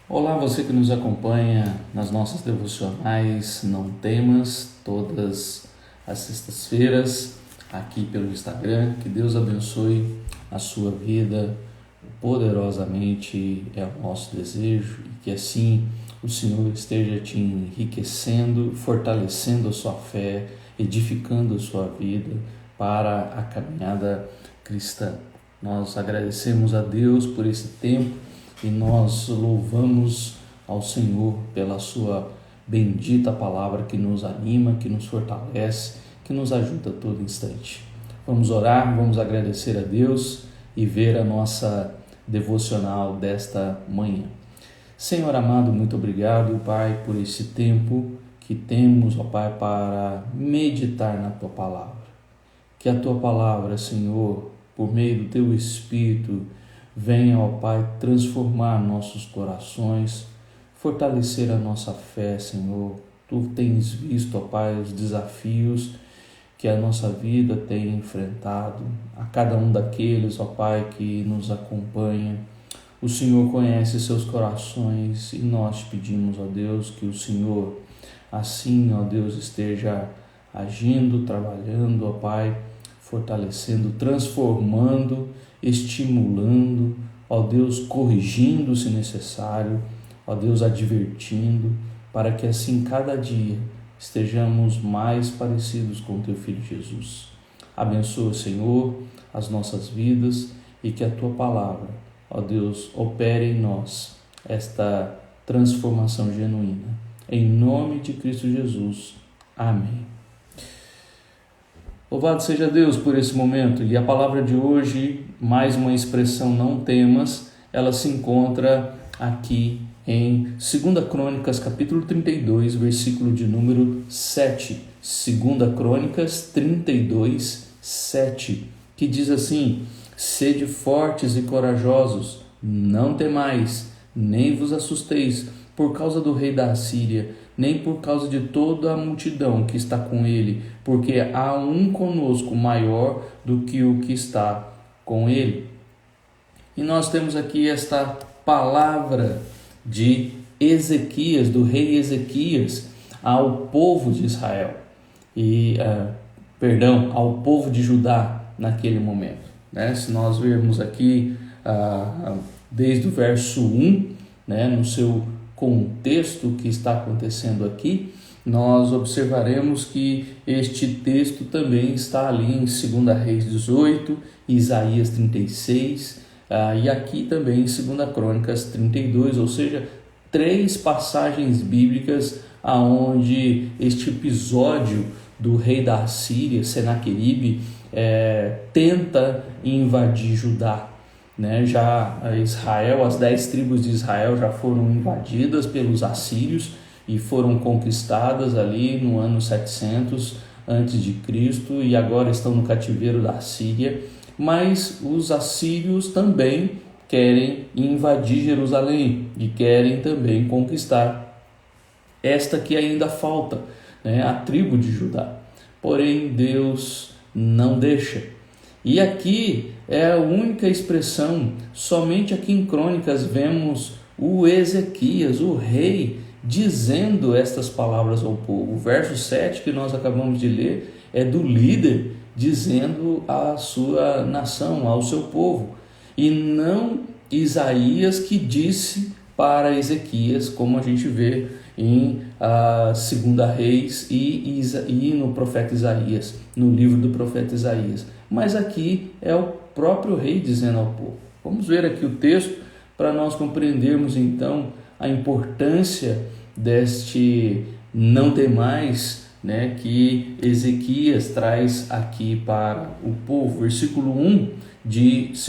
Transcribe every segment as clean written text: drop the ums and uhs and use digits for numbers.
Olá, você que nos acompanha nas nossas devocionais Não Temas, todas as sextas-feiras, aqui pelo Instagram. Que Deus abençoe a sua vida poderosamente, é o nosso desejo, e que assim o Senhor esteja te enriquecendo, fortalecendo a sua fé, edificando a sua vida para a caminhada cristã. Nós agradecemos a Deus por esse tempo e nós louvamos ao Senhor pela sua bendita palavra que nos anima, que nos fortalece, que nos ajuda a todo instante. Vamos orar, vamos agradecer a Deus e ver a nossa devocional desta manhã. Senhor amado, muito obrigado, Pai, por esse tempo que temos, ó Pai, para meditar na Tua palavra. Que a Tua palavra, Senhor, por meio do Teu Espírito, venha, ó Pai, transformar nossos corações, fortalecer a nossa fé, Senhor. Tu tens visto, ó Pai, os desafios que a nossa vida tem enfrentado, a cada um daqueles, ó Pai, que nos acompanha. O Senhor conhece seus corações e nós pedimos, ó Deus, que o Senhor, assim, ó Deus, esteja agindo, trabalhando, ó Pai, fortalecendo, transformando, estimulando, ó Deus, corrigindo se necessário, ó Deus, advertindo, para que assim cada dia estejamos mais parecidos com Teu Filho Jesus. Abençoa, Senhor, as nossas vidas e que a Tua palavra, ó Deus, opere em nós esta transformação genuína. Em nome de Cristo Jesus. Amém. Louvado seja Deus por esse momento. E a palavra de hoje, mais uma expressão, não temas, ela se encontra aqui em 2 Crônicas, capítulo 32, versículo de número 7. 2 Crônicas 32, 7, que diz assim: Sede fortes e corajosos, não temais, nem vos assusteis por causa do rei da Assíria, nem por causa de toda a multidão que está com ele, porque há um conosco maior do que o que está com ele. E nós temos aqui esta palavra de Ezequias, do rei Ezequias, ao povo de Israel, ao povo de Judá naquele momento. Se nós vermos aqui desde o verso 1, no seu contexto que está acontecendo aqui, nós observaremos que este texto também está ali em 2 Reis 18, Isaías 36, e aqui também em 2 Crônicas 32, ou seja, 3 passagens bíblicas onde este episódio do rei da Assíria, Senaqueribe, tenta invadir Judá. Já Israel, as 10 tribos de Israel já foram invadidas pelos assírios e foram conquistadas ali no ano 700 a.C. e agora estão no cativeiro da Síria, mas os assírios também querem invadir Jerusalém e querem também conquistar esta que ainda falta, a tribo de Judá. Porém, Deus não deixa. E aqui é a única expressão, somente aqui em Crônicas vemos o Ezequias, o rei, dizendo estas palavras ao povo. O verso 7 que nós acabamos de ler é do líder dizendo à sua nação, ao seu povo, e não Isaías que disse para Ezequias, como a gente vê em 2 Reis e no profeta Isaías, no livro do profeta Isaías. Mas aqui é o próprio rei dizendo ao povo. Vamos ver aqui o texto para nós compreendermos então a importância deste não temais, que Ezequias traz aqui para o povo. Versículo 1 de 2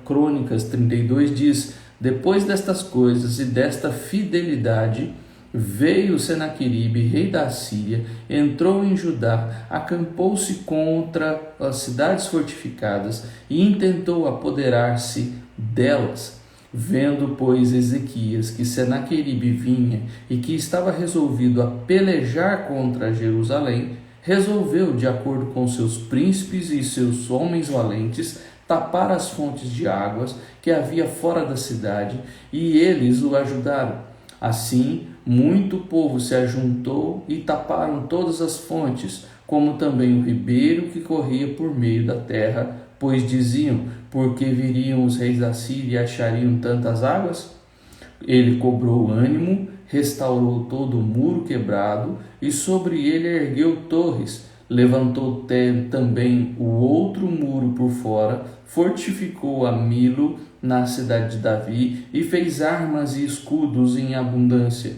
Crônicas 32 diz: Depois destas coisas e desta fidelidade, veio Senaqueribe, rei da Síria, entrou em Judá, acampou-se contra as cidades fortificadas e intentou apoderar-se delas. Vendo, pois, Ezequias que Senaqueribe vinha e que estava resolvido a pelejar contra Jerusalém, resolveu, de acordo com seus príncipes e seus homens valentes, tapar as fontes de águas que havia fora da cidade, e eles o ajudaram. Assim, muito povo se ajuntou e taparam todas as fontes, como também o ribeiro que corria por meio da terra, pois diziam: por que viriam os reis da Síria e achariam tantas águas? Ele cobrou ânimo, restaurou todo o muro quebrado e sobre ele ergueu torres. Levantou também o outro muro por fora, fortificou a Milo na cidade de Davi e fez armas e escudos em abundância.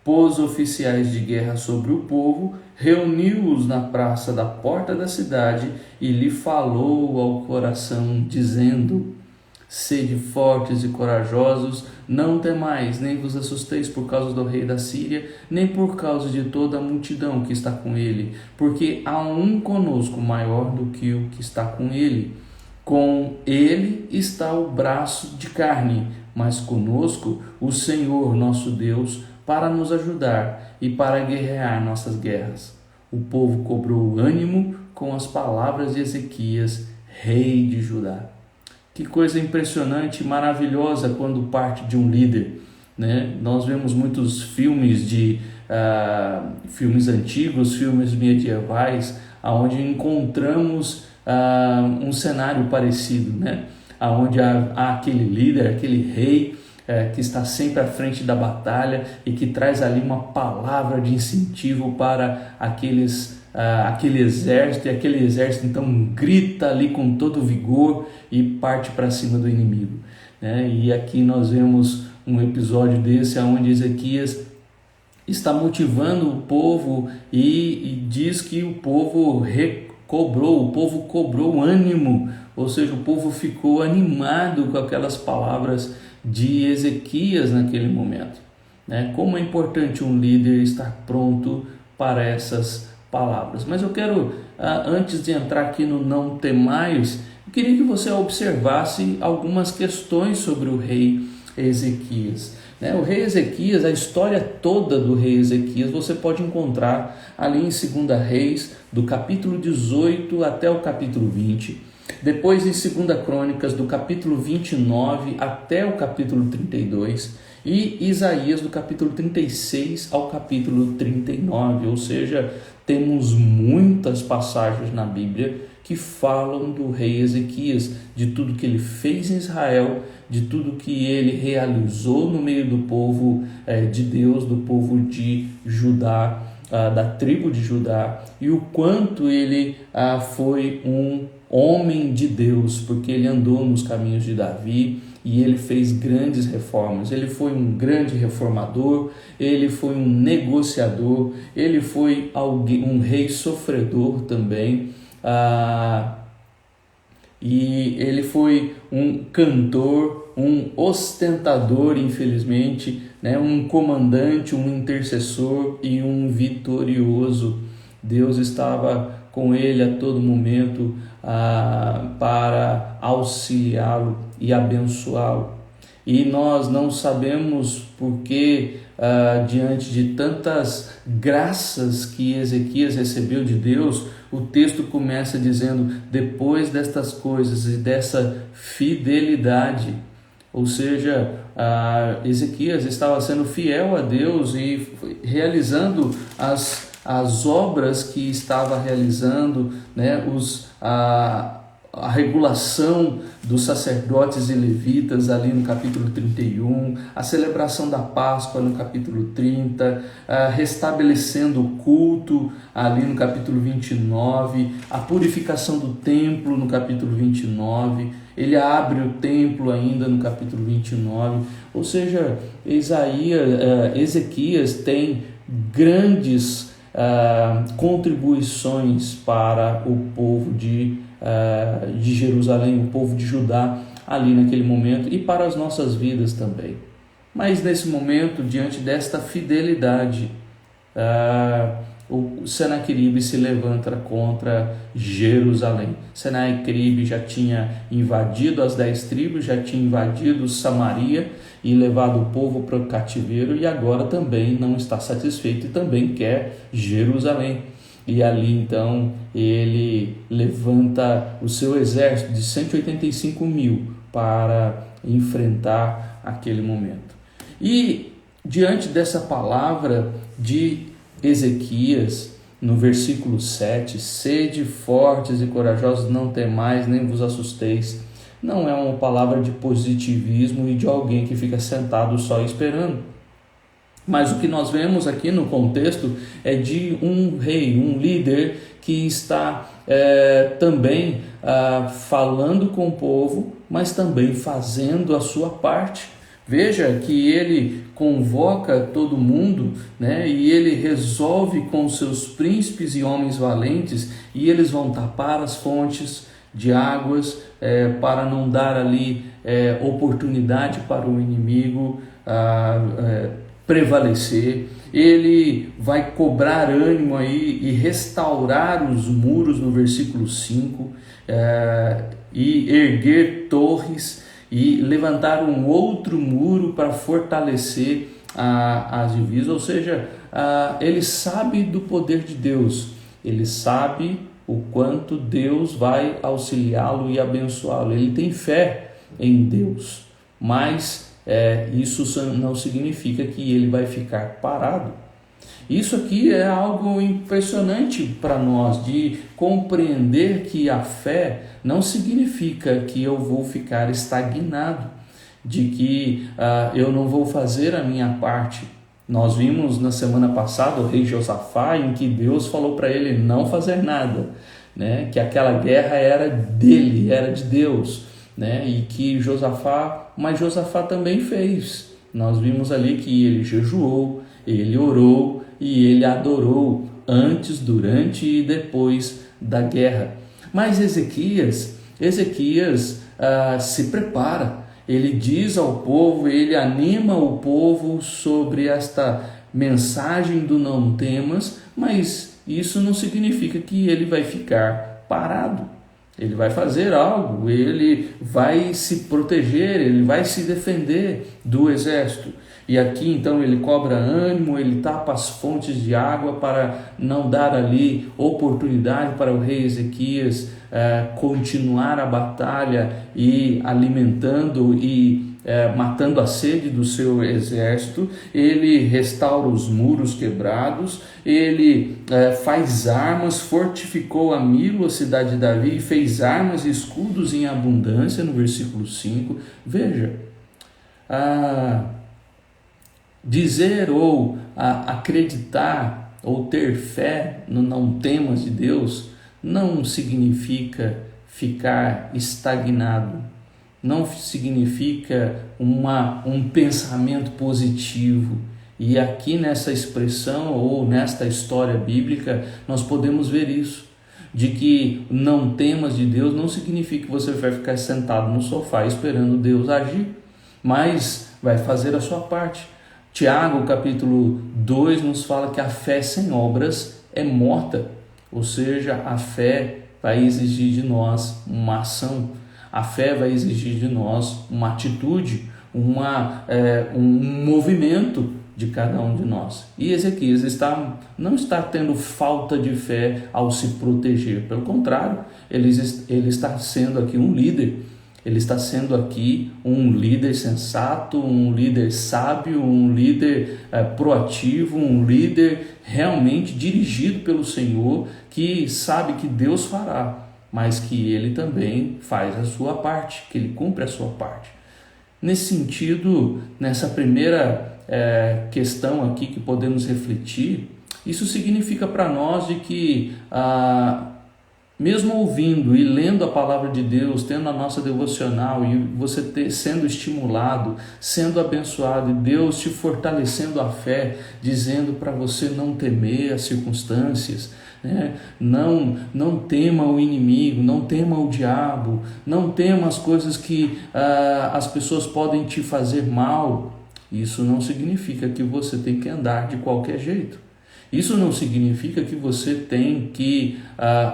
Pôs oficiais de guerra sobre o povo, reuniu-os na praça da porta da cidade e lhe falou ao coração, dizendo: sede fortes e corajosos, não temais, nem vos assusteis por causa do rei da Síria, nem por causa de toda a multidão que está com ele, porque há um conosco maior do que o que está com ele. Com ele está o braço de carne, mas conosco o Senhor nosso Deus, para nos ajudar e para guerrear nossas guerras. O povo cobrou ânimo com as palavras de Ezequias, rei de Judá. Que coisa impressionante e maravilhosa quando parte de um líder, né? Nós vemos muitos filmes filmes antigos, filmes medievais, onde encontramos um cenário parecido, né? Onde há aquele líder, aquele rei que está sempre à frente da batalha e que traz ali uma palavra de incentivo para aquele exército, e aquele exército então grita ali com todo vigor e parte para cima do inimigo, né? E aqui nós vemos um episódio desse onde Ezequias está motivando o povo e diz que o povo cobrou ânimo, ou seja, o povo ficou animado com aquelas palavras de Ezequias naquele momento, né? Como é importante um líder estar pronto para essas palavras. Mas eu quero, antes de entrar aqui no não temais, eu queria que você observasse algumas questões sobre o rei Ezequias, né? O rei Ezequias, a história toda do rei Ezequias você pode encontrar ali em 2 Reis, do capítulo 18 até o capítulo 20, depois em 2 Crônicas, do capítulo 29 até o capítulo 32, e Isaías, do capítulo 36 ao capítulo 39, ou seja, temos muitas passagens na Bíblia que falam do rei Ezequias, de tudo que ele fez em Israel, de tudo que ele realizou no meio do povo de Deus, do povo de Judá, da tribo de Judá, e o quanto ele foi um homem de Deus, porque ele andou nos caminhos de Davi e ele fez grandes reformas. Ele foi um grande reformador, ele foi um negociador, ele foi um rei sofredor também, e ele foi um cantor, um ostentador, infelizmente, né? Um comandante, um intercessor e um vitorioso. Deus estava com ele a todo momento para auxiliá-lo e abençoá-lo. E nós não sabemos por que, diante de tantas graças que Ezequias recebeu de Deus, o texto começa dizendo: depois destas coisas e dessa fidelidade. Ou seja, Ezequias estava sendo fiel a Deus e realizando as obras que estava realizando, né? A regulação dos sacerdotes e levitas ali no capítulo 31, a celebração da Páscoa no capítulo 30, restabelecendo o culto ali no capítulo 29, a purificação do templo no capítulo 29, ele abre o templo ainda no capítulo 29, ou seja, Ezequias tem grandes contribuições para o povo de Jerusalém, o povo de Judá ali naquele momento e para as nossas vidas também. Mas nesse momento, diante desta fidelidade, o Senaqueribe se levanta contra Jerusalém. Senaqueribe já tinha invadido as 10 tribos, já tinha invadido Samaria e levado o povo para o cativeiro, e agora também não está satisfeito e também quer Jerusalém. e ali então ele levanta o seu exército de 185 mil para enfrentar aquele momento. E diante dessa palavra de Ezequias, no versículo 7, sede fortes e corajosos, não temais, nem vos assusteis, não é uma palavra de positivismo e de alguém que fica sentado só esperando. Mas o que nós vemos aqui no contexto é de um rei, um líder que está também falando com o povo, mas também fazendo a sua parte. Veja que ele convoca todo mundo, né, e ele resolve com seus príncipes e homens valentes, e eles vão tapar as fontes de águas para não dar ali oportunidade para o inimigo prevalecer. Ele vai cobrar ânimo aí e restaurar os muros no versículo 5, e erguer torres e levantar um outro muro para fortalecer as divisas. Ou seja, ele sabe do poder de Deus, ele sabe o quanto Deus vai auxiliá-lo e abençoá-lo. Ele tem fé em Deus, mas isso não significa que ele vai ficar parado. Isso aqui é algo impressionante para nós, de compreender que a fé não significa que eu vou ficar estagnado, de que eu não vou fazer a minha parte. Nós vimos na semana passada o rei Josafá, em que Deus falou para ele não fazer nada, né? Que aquela guerra era dele, era de Deus, né? E que Josafá também fez. Nós vimos ali que ele jejuou, ele orou e ele adorou antes, durante e depois da guerra. Mas Ezequias se prepara, ele diz ao povo, ele anima o povo sobre esta mensagem do não temas, mas isso não significa que ele vai ficar parado. Ele vai fazer algo, ele vai se proteger, ele vai se defender do exército. E aqui então ele cobra ânimo, ele tapa as fontes de água para não dar ali oportunidade para o rei Ezequias continuar a batalha e alimentando e matando a sede do seu exército. Ele restaura os muros quebrados, ele faz armas, fortificou a Milo, a cidade de Davi, e fez armas e escudos em abundância, no versículo 5. Veja, dizer ou acreditar ou ter fé no não temas de Deus não significa ficar estagnado, não significa um pensamento positivo. E aqui nessa expressão ou nesta história bíblica nós podemos ver isso, de que não temas de Deus não significa que você vai ficar sentado no sofá esperando Deus agir, mas vai fazer a sua parte. Tiago, capítulo 2, nos fala que a fé sem obras é morta, ou seja, a fé vai exigir de nós uma ação, a fé vai exigir de nós uma atitude, um movimento de cada um de nós. E Ezequias não está tendo falta de fé ao se proteger, pelo contrário, ele está sendo aqui um líder. Ele está sendo aqui um líder sensato, um líder sábio, um líder proativo, um líder realmente dirigido pelo Senhor, que sabe que Deus fará, mas que ele também faz a sua parte, que ele cumpre a sua parte. Nesse sentido, nessa primeira questão aqui que podemos refletir, isso significa para nós de que mesmo ouvindo e lendo a palavra de Deus, tendo a nossa devocional e você sendo estimulado, sendo abençoado, e Deus te fortalecendo a fé, dizendo para você não temer as circunstâncias, né? Não tema o inimigo, não tema o diabo, não tema as coisas que as pessoas podem te fazer mal. Isso não significa que você tem que andar de qualquer jeito. Isso não significa que você tem que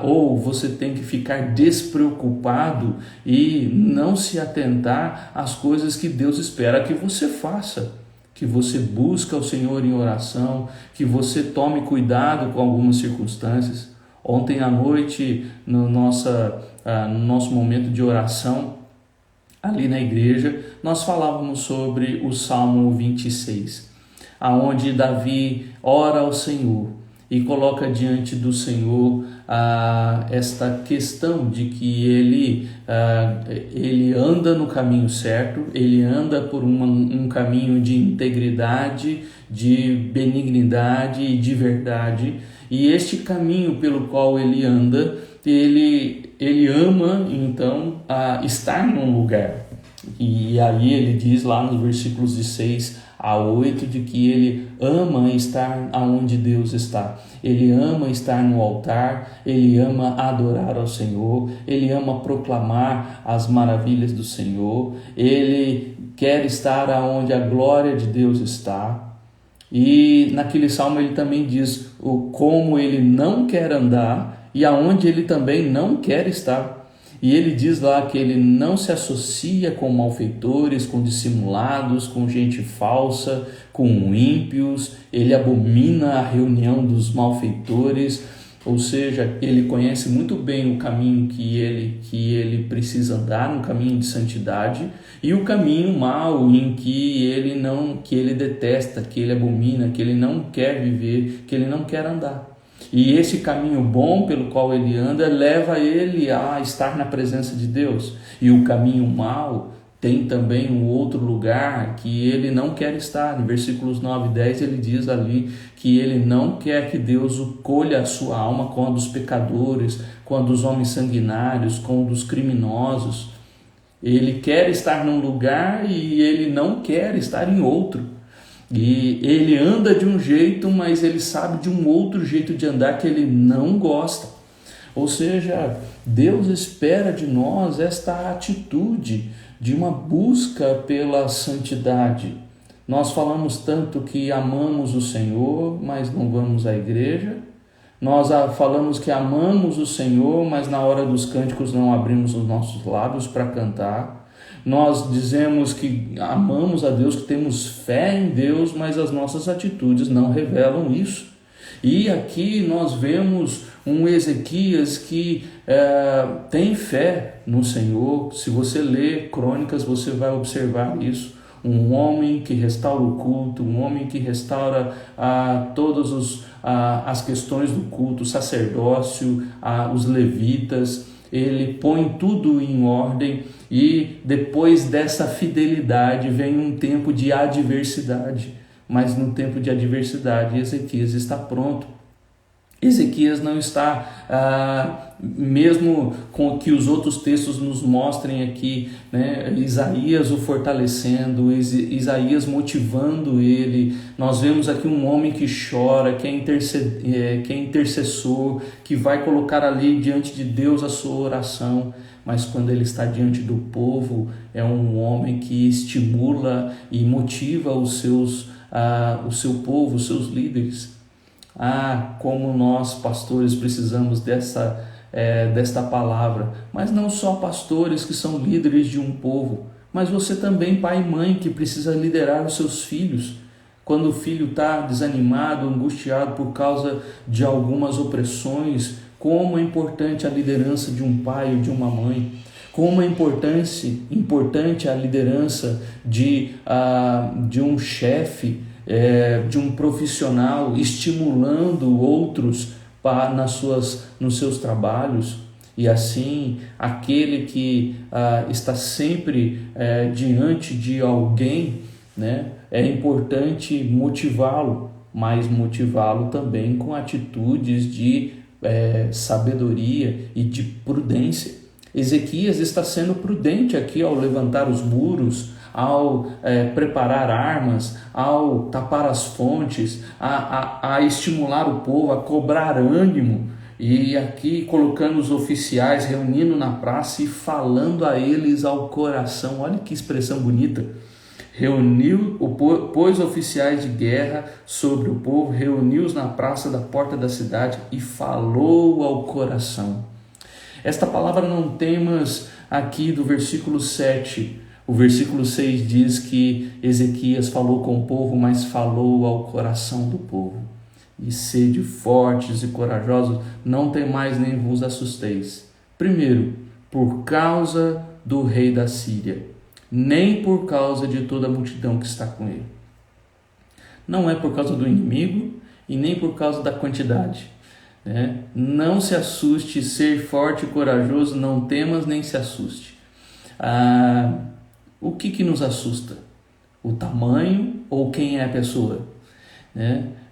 ou você tem que ficar despreocupado e não se atentar às coisas que Deus espera que você faça, que você busca o Senhor em oração, que você tome cuidado com algumas circunstâncias. Ontem à noite, no nosso momento de oração, ali na igreja, nós falávamos sobre o Salmo 26, aonde Davi ora ao Senhor e coloca diante do Senhor esta questão de que ele anda no caminho certo, ele anda por um caminho de integridade, de benignidade e de verdade, e este caminho pelo qual ele anda, ele ama então estar num lugar. E aí ele diz lá nos versículos de 6 a 8 de que ele ama estar aonde Deus está. Ele ama estar no altar, ele ama adorar ao Senhor, ele ama proclamar as maravilhas do Senhor, ele quer estar aonde a glória de Deus está. E naquele salmo ele também diz como ele não quer andar e aonde ele também não quer estar. E ele diz lá que ele não se associa com malfeitores, com dissimulados, com gente falsa, com ímpios. Ele abomina a reunião dos malfeitores, ou seja, ele conhece muito bem o caminho que ele precisa andar, no caminho de santidade, e o caminho mau em que ele detesta, que ele abomina, que ele não quer viver, que ele não quer andar. E esse caminho bom pelo qual ele anda leva ele a estar na presença de Deus. E o caminho mau tem também um outro lugar que ele não quer estar. Em versículos 9 e 10 ele diz ali que ele não quer que Deus colha a sua alma com a dos pecadores, com a dos homens sanguinários, com a dos criminosos. Ele quer estar num lugar e ele não quer estar em outro. E ele anda de um jeito, mas ele sabe de um outro jeito de andar que ele não gosta. Ou seja, Deus espera de nós esta atitude de uma busca pela santidade. Nós falamos tanto que amamos o Senhor, mas não vamos à igreja. Nós falamos que amamos o Senhor, mas na hora dos cânticos não abrimos os nossos lábios para cantar. Nós dizemos que amamos a Deus, que temos fé em Deus, mas as nossas atitudes não revelam isso. E aqui nós vemos um Ezequias que tem fé no Senhor. Se você ler Crônicas, você vai observar isso. Um homem que restaura o culto, um homem que restaura todas as questões do culto, o sacerdócio, os levitas. Ele põe tudo em ordem e depois dessa fidelidade vem um tempo de adversidade. Mas no tempo de adversidade, Ezequias está pronto. Ezequias não está, mesmo com que os outros textos nos mostrem aqui, né, Isaías o fortalecendo, Isaías motivando ele. Nós vemos aqui um homem que chora, que é intercessor, que vai colocar ali diante de Deus a sua oração. Mas quando ele está diante do povo, é um homem que estimula e motiva o seu povo, os seus líderes. Como nós, pastores, precisamos desta palavra. Mas não só pastores que são líderes de um povo, mas você também, pai e mãe, que precisa liderar os seus filhos. Quando o filho está desanimado, angustiado por causa de algumas opressões, como é importante a liderança de um pai ou de uma mãe. Como é importante a liderança de um chefe, de um profissional estimulando outros nos seus trabalhos. E assim, aquele que está sempre diante de alguém, né, é importante motivá-lo, mas motivá-lo também com atitudes de sabedoria e de prudência. Ezequias está sendo prudente aqui ao levantar os muros, ao preparar armas, ao tapar as fontes, a estimular o povo, a cobrar ânimo, e aqui colocando os oficiais, reunindo na praça e falando a eles ao coração. Olha que expressão bonita. Pôs oficiais de guerra sobre o povo, reuniu-os na praça da porta da cidade e falou ao coração. Esta palavra não temos aqui do versículo 7, O versículo 6 diz que Ezequias falou com o povo, mas falou ao coração do povo. E sede fortes e corajosos, não temais nem vos assusteis. Primeiro, por causa do rei da Síria, nem por causa de toda a multidão que está com ele. Não é por causa do inimigo e nem por causa da quantidade. Não se assuste, ser forte e corajoso, não temas nem se assuste. O que nos assusta? O tamanho ou quem é a pessoa?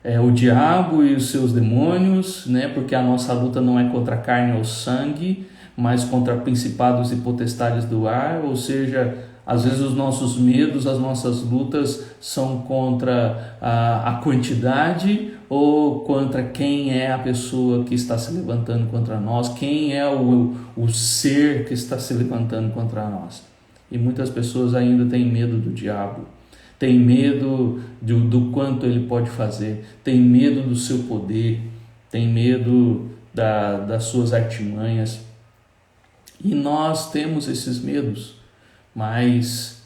É o diabo e os seus demônios, porque a nossa luta não é contra a carne ou sangue, mas contra principados e potestades do ar, ou seja, às vezes os nossos medos, as nossas lutas são contra a quantidade ou contra quem é a pessoa que está se levantando contra nós, quem é o ser que está se levantando contra nós. E muitas pessoas ainda têm medo do diabo, têm medo do quanto ele pode fazer, têm medo do seu poder, têm medo das suas artimanhas. E nós temos esses medos, mas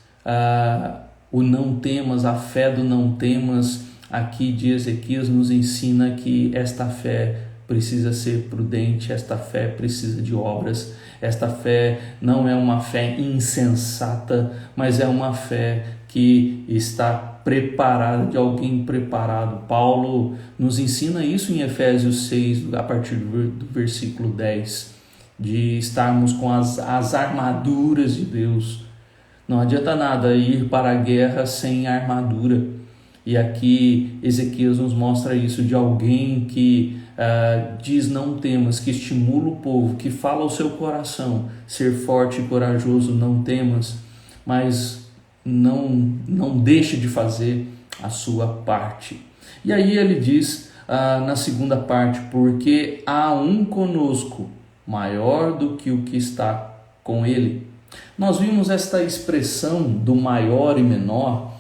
o não temas, a fé do não temas, aqui de Ezequias nos ensina que esta fé precisa ser prudente, esta fé precisa de obras, esta fé não é uma fé insensata, mas é uma fé que está preparada, de alguém preparado. Paulo nos ensina isso em Efésios 6, a partir do versículo 10, de estarmos com as armaduras de Deus. Não adianta nada ir para a guerra sem armadura. E aqui Ezequias nos mostra isso, de alguém que diz não temas, que estimula o povo, que fala ao seu coração, ser forte e corajoso, não temas, mas não deixe de fazer a sua parte. E aí ele diz na segunda parte, porque há um conosco maior do que o que está com ele. Nós vimos esta expressão do maior e menor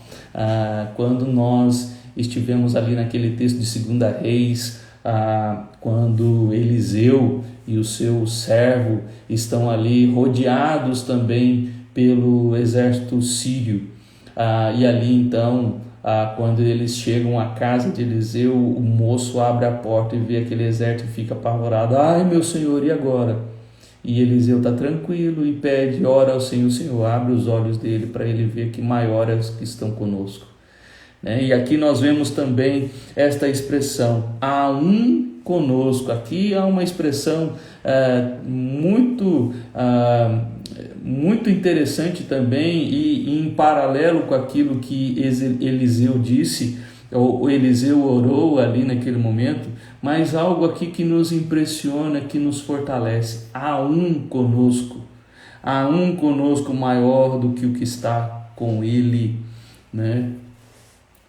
quando nós estivemos ali naquele texto de 2 Reis, quando Eliseu e o seu servo estão ali rodeados também pelo exército sírio, e ali então, quando eles chegam à casa de Eliseu, o moço abre a porta e vê aquele exército e fica apavorado. Ai, meu senhor, e agora? E Eliseu está tranquilo e pede, ora ao Senhor, o Senhor abre os olhos dele para ele ver que maiores que estão conosco. E aqui nós vemos também esta expressão, há um conosco. Aqui há uma expressão muito interessante também, e em paralelo com aquilo que Eliseu disse, ou Eliseu orou ali naquele momento, mas algo aqui que nos impressiona, que nos fortalece. Há um conosco maior do que o que está com ele,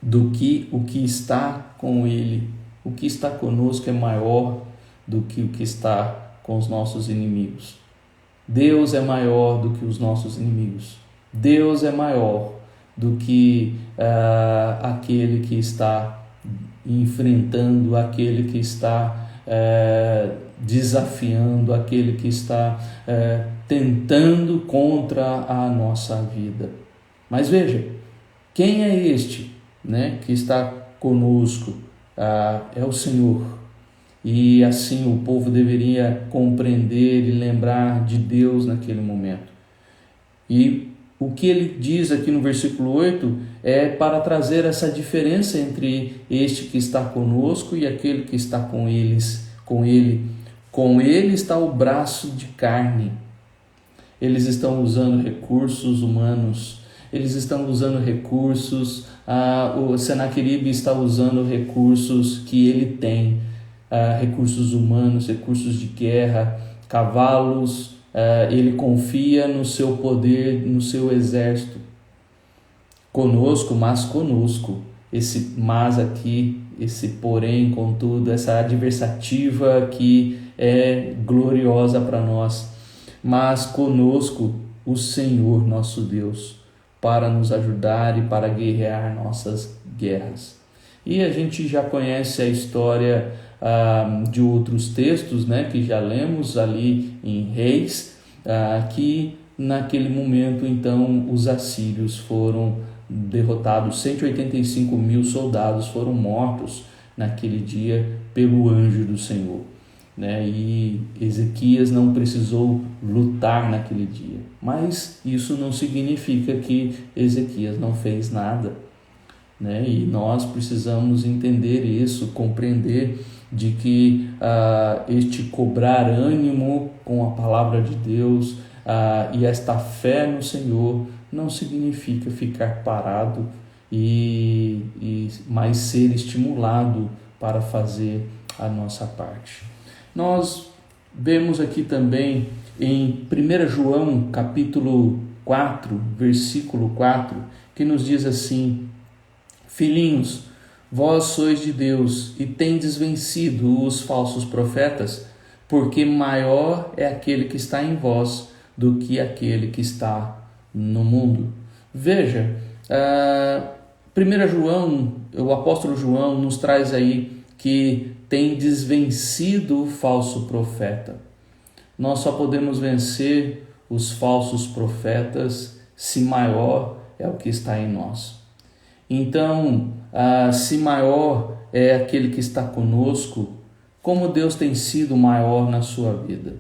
do que o que está com ele. O que está conosco é maior do que o que está com os nossos inimigos. Deus é maior do que os nossos inimigos. Deus é maior do que aquele que está enfrentando, aquele que está desafiando, aquele que está tentando contra a nossa vida. Mas veja, quem é este, que está conosco? É o Senhor. E assim o povo deveria compreender e lembrar de Deus naquele momento. E o que ele diz aqui no versículo 8 é para trazer essa diferença entre este que está conosco e aquele que está com eles, com ele. Com ele está o braço de carne. Eles estão usando recursos humanos, eles estão usando recursos, o Senaqueribe está usando recursos que ele tem, recursos humanos, recursos de guerra, cavalos, ele confia no seu poder, no seu exército. Conosco, esse mas aqui, esse porém, contudo, essa adversativa que é gloriosa para nós. Mas conosco o Senhor nosso Deus, para nos ajudar e para guerrear nossas guerras. E a gente já conhece a história de outros textos, que já lemos ali em Reis, que naquele momento, então, os assírios foram derrotados, 185 mil soldados foram mortos naquele dia pelo anjo do Senhor, né? E Ezequias não precisou lutar naquele dia, mas isso não significa que Ezequias não fez nada, né? E nós precisamos entender isso, compreender de que este cobrar ânimo com a palavra de Deus e esta fé no Senhor não significa ficar parado mas ser estimulado para fazer a nossa parte. Nós vemos aqui também em 1 João capítulo 4, versículo 4, que nos diz assim: Filhinhos, vós sois de Deus e tendes vencido os falsos profetas, porque maior é aquele que está em vós do que aquele que está no mundo. Veja, 1 João, o apóstolo João nos traz aí que tendes vencido o falso profeta. Nós só podemos vencer os falsos profetas se maior é o que está em nós. Então, se maior é aquele que está conosco, como Deus tem sido maior na sua vida?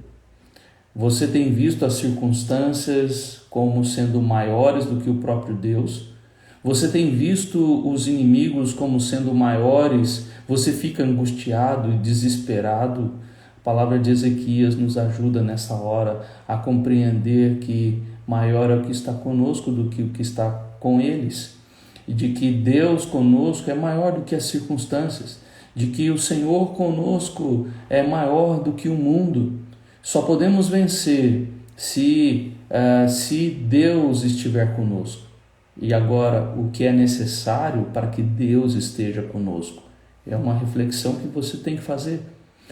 Você tem visto as circunstâncias como sendo maiores do que o próprio Deus? Você tem visto os inimigos como sendo maiores? Você fica angustiado e desesperado? A palavra de Ezequias nos ajuda nessa hora a compreender que maior é o que está conosco do que o que está com eles. E de que Deus conosco é maior do que as circunstâncias. De que o Senhor conosco é maior do que o mundo. Só podemos vencer se Deus estiver conosco. E agora, o que é necessário para que Deus esteja conosco? É uma reflexão que você tem que fazer.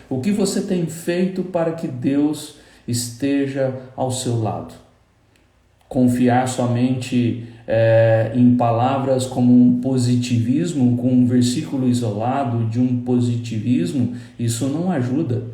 O que você tem feito para que Deus esteja ao seu lado? Confiar somente em palavras como um positivismo, com um versículo isolado de um positivismo, isso não ajuda.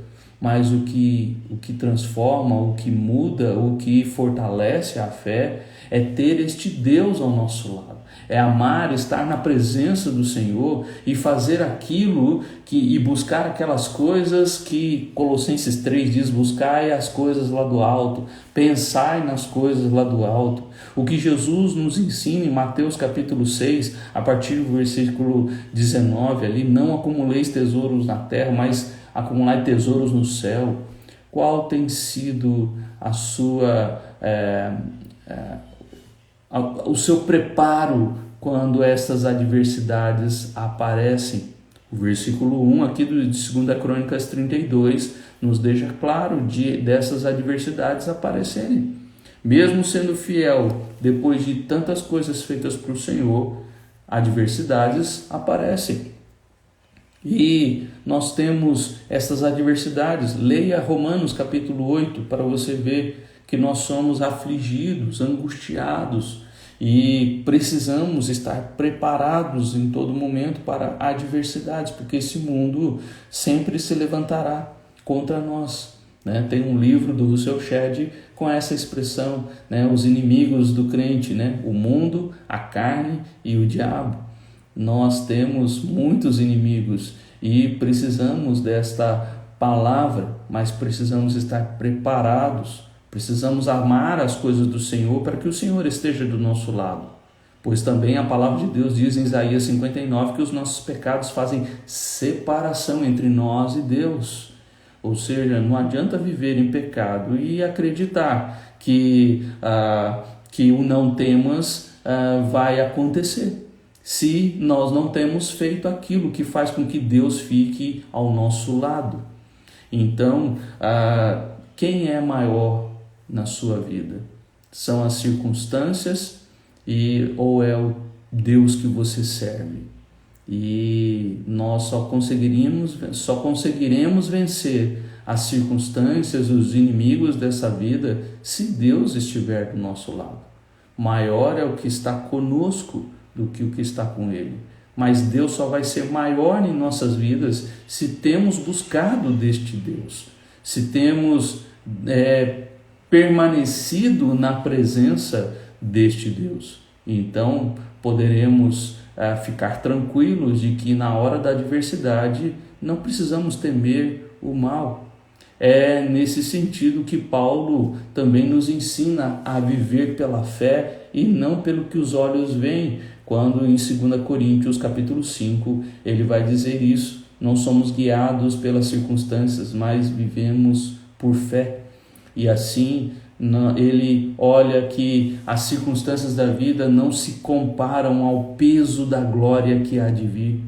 Mas o que transforma, o que muda, o que fortalece a fé é ter este Deus ao nosso lado. É amar, estar na presença do Senhor e fazer aquilo e buscar aquelas coisas que Colossenses 3 diz: buscai as coisas lá do alto, pensai nas coisas lá do alto. O que Jesus nos ensina em Mateus capítulo 6, a partir do versículo 19 ali: não acumuleis tesouros na terra, mas acumular tesouros no céu. Qual tem sido o seu preparo quando essas adversidades aparecem? O versículo 1 aqui de 2 Crônicas 32 nos deixa claro dessas adversidades aparecerem. Mesmo sendo fiel, depois de tantas coisas feitas para o Senhor, adversidades aparecem. E nós temos essas adversidades. Leia Romanos capítulo 8 para você ver que nós somos afligidos, angustiados e precisamos estar preparados em todo momento para adversidades, porque esse mundo sempre se levantará contra nós, né? Tem um livro do Russell Shedd com essa expressão, né? Os inimigos do crente, né? O mundo, a carne e o diabo. Nós temos muitos inimigos e precisamos desta palavra, mas precisamos estar preparados, precisamos amar as coisas do Senhor para que o Senhor esteja do nosso lado. Pois também a palavra de Deus diz em Isaías 59 que os nossos pecados fazem separação entre nós e Deus. Ou seja, não adianta viver em pecado e acreditar que o não temas vai acontecer, se nós não temos feito aquilo que faz com que Deus fique ao nosso lado. Então, quem é maior na sua vida? São as circunstâncias ou é o Deus que você serve? E nós só conseguiremos vencer as circunstâncias, os inimigos dessa vida, se Deus estiver do nosso lado. Maior é o que está conosco do que o que está com Ele. Mas Deus só vai ser maior em nossas vidas se temos buscado deste Deus, se temos permanecido na presença deste Deus. Então, poderemos ficar tranquilos de que na hora da adversidade não precisamos temer o mal. É nesse sentido que Paulo também nos ensina a viver pela fé e não pelo que os olhos veem, quando em 2 Coríntios capítulo 5 ele vai dizer isso: não somos guiados pelas circunstâncias, mas vivemos por fé. E assim ele olha que as circunstâncias da vida não se comparam ao peso da glória que há de vir.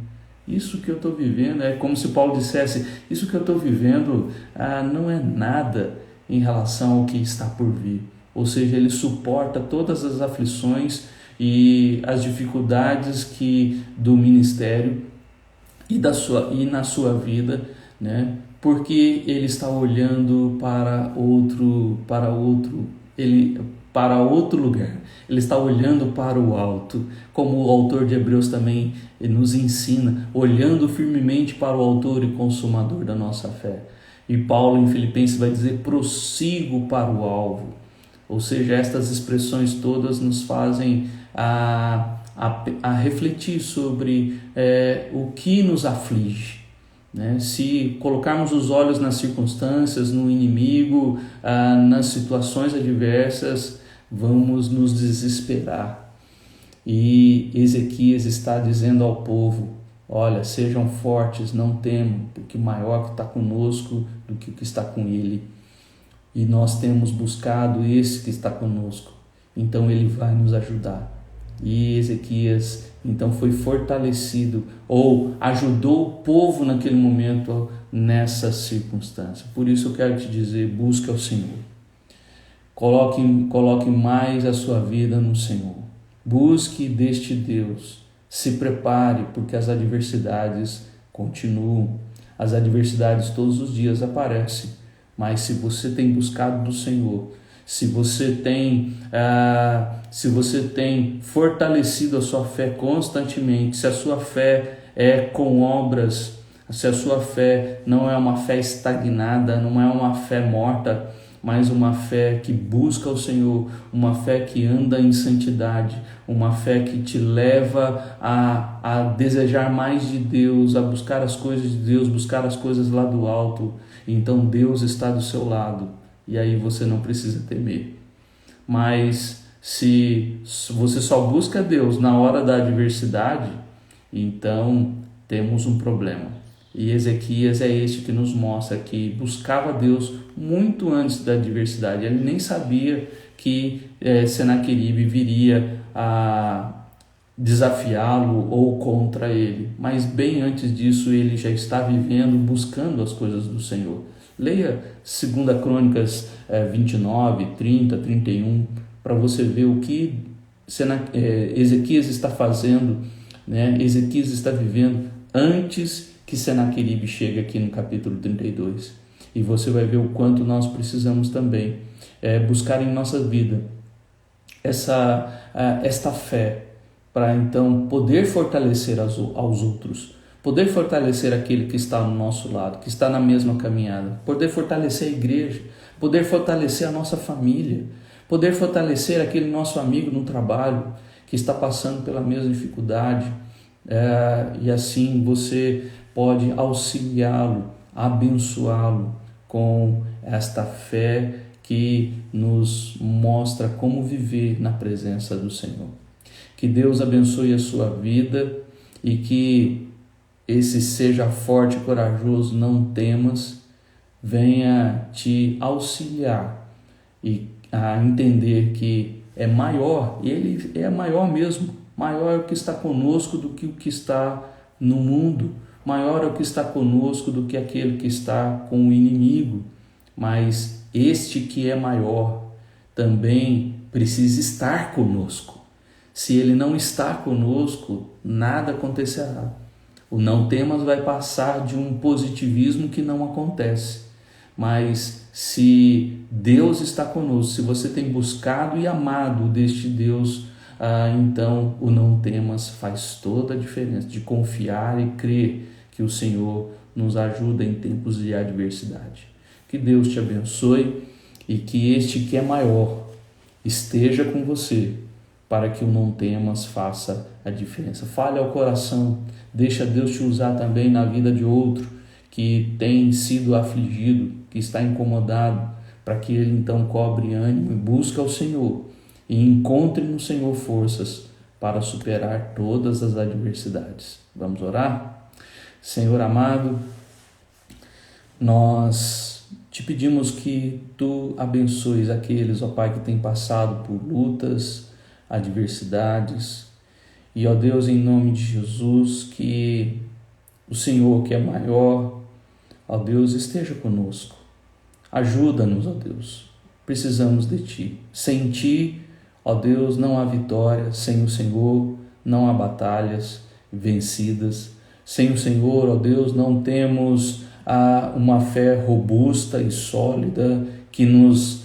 Isso que eu estou vivendo, é como se Paulo dissesse, isso que eu estou vivendo não é nada em relação ao que está por vir. Ou seja, ele suporta todas as aflições e as dificuldades do ministério e na sua vida, né? Porque ele está olhando para outro lugar. Ele está olhando para o alto, como o autor de Hebreus também nos ensina, olhando firmemente para o autor e consumador da nossa fé. E Paulo em Filipenses vai dizer: prossigo para o alvo. Ou seja, estas expressões todas nos fazem a refletir sobre o que nos aflige. Né? Se colocarmos os olhos nas circunstâncias, no inimigo, nas situações adversas, vamos nos desesperar. E Ezequias está dizendo ao povo: olha, sejam fortes, não temam, porque maior que está conosco do que o que está com ele. E nós temos buscado esse que está conosco, então ele vai nos ajudar. E Ezequias então foi fortalecido, ou ajudou o povo naquele momento, nessa circunstância. Por isso eu quero te dizer: busque ao Senhor. Coloque mais a sua vida no Senhor. Busque deste Deus. Se prepare, porque as adversidades continuam. As adversidades todos os dias aparecem. Mas se você tem buscado do Senhor, se você tem fortalecido a sua fé constantemente, se a sua fé é com obras, se a sua fé não é uma fé estagnada, não é uma fé morta, mas uma fé que busca o Senhor, uma fé que anda em santidade, uma fé que te leva a desejar mais de Deus, a buscar as coisas de Deus, buscar as coisas lá do alto, então Deus está do seu lado. E aí você não precisa temer. Mas se você só busca Deus na hora da adversidade, então temos um problema. E Ezequias é este que nos mostra que buscava Deus muito antes da adversidade. Ele nem sabia que Senaqueribe viria a desafiá-lo ou contra ele. Mas bem antes disso ele já está vivendo, buscando as coisas do Senhor. Leia 2 Crônicas 29, 30, 31, para você ver o que Ezequias está fazendo, né? Ezequias está vivendo antes que Senaqueribe chegue aqui no capítulo 32. E você vai ver o quanto nós precisamos também buscar em nossa vida esta fé, para então poder fortalecer aos outros. Poder fortalecer aquele que está ao nosso lado, que está na mesma caminhada. Poder fortalecer a igreja, poder fortalecer a nossa família, poder fortalecer aquele nosso amigo no trabalho que está passando pela mesma dificuldade. E assim você pode auxiliá-lo, abençoá-lo com esta fé que nos mostra como viver na presença do Senhor. Que Deus abençoe a sua vida e que esse seja forte e corajoso, não temas, venha te auxiliar e a entender que é maior, e Ele é maior mesmo, maior é o que está conosco do que o que está no mundo, maior é o que está conosco do que aquele que está com o inimigo, mas este que é maior também precisa estar conosco. Se Ele não está conosco, nada acontecerá. O não temas vai passar de um positivismo que não acontece. Mas se Deus está conosco, se você tem buscado e amado deste Deus, então o não temas faz toda a diferença de confiar e crer que o Senhor nos ajuda em tempos de adversidade. Que Deus te abençoe e que este que é maior esteja com você, para que o não temas faça a diferença. Fale ao coração, deixa Deus te usar também na vida de outro que tem sido afligido, que está incomodado, para que ele então cobre ânimo e busque ao Senhor e encontre no Senhor forças para superar todas as adversidades. Vamos orar? Senhor amado, nós te pedimos que tu abençoes aqueles, ó Pai, que têm passado por lutas, adversidades, e ó Deus, em nome de Jesus, que o Senhor que é maior, ó Deus, esteja conosco. Ajuda-nos, ó Deus. Precisamos de Ti. Sem Ti, ó Deus, não há vitória. Sem o Senhor, não há batalhas vencidas. Sem o Senhor, ó Deus, não temos uma fé robusta e sólida que nos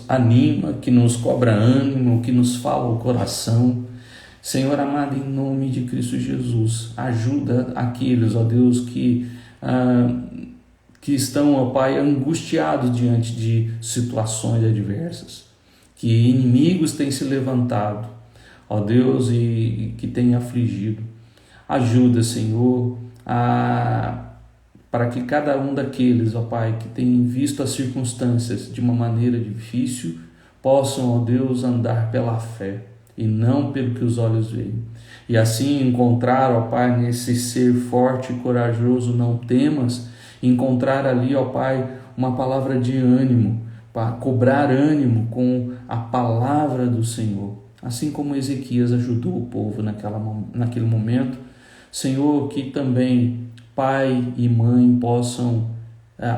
anima, que nos cobra ânimo, que nos fala o coração. Senhor amado, em nome de Cristo Jesus, ajuda aqueles, ó Deus, que estão, ó Pai, angustiados diante de situações adversas, que inimigos têm se levantado, ó Deus, e que têm afligido. Ajuda, Senhor, para que cada um daqueles, ó Pai, que tem visto as circunstâncias de uma maneira difícil, possam, ó Deus, andar pela fé e não pelo que os olhos veem. E assim encontrar, ó Pai, nesse ser forte e corajoso, não temas, encontrar ali, ó Pai, uma palavra de ânimo, para cobrar ânimo com a palavra do Senhor. Assim como Ezequias ajudou o povo naquele momento, Senhor, que também pai e mãe possam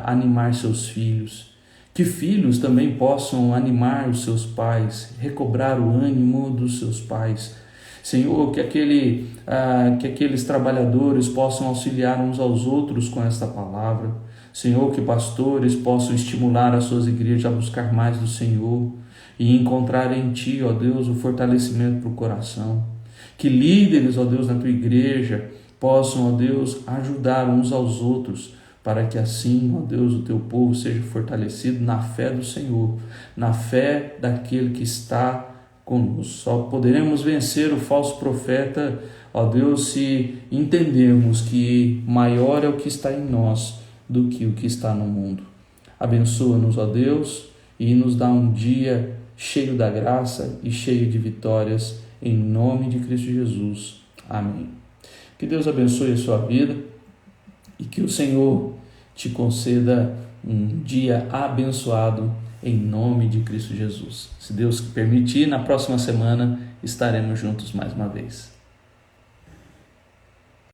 animar seus filhos, que filhos também possam animar os seus pais, recobrar o ânimo dos seus pais. Senhor, que aqueles trabalhadores possam auxiliar uns aos outros com esta palavra. Senhor, que pastores possam estimular as suas igrejas a buscar mais do Senhor e encontrar em Ti, ó Deus, o fortalecimento para o coração. Que líderes, ó Deus, na Tua igreja possam, ó Deus, ajudar uns aos outros, para que assim, ó Deus, o Teu povo seja fortalecido na fé do Senhor, na fé daquele que está conosco. Só poderemos vencer o falso profeta, ó Deus, se entendermos que maior é o que está em nós do que o que está no mundo. Abençoa-nos, ó Deus, e nos dá um dia cheio da graça e cheio de vitórias, em nome de Cristo Jesus. Amém. Que Deus abençoe a sua vida e que o Senhor te conceda um dia abençoado em nome de Cristo Jesus. Se Deus permitir, na próxima semana estaremos juntos mais uma vez.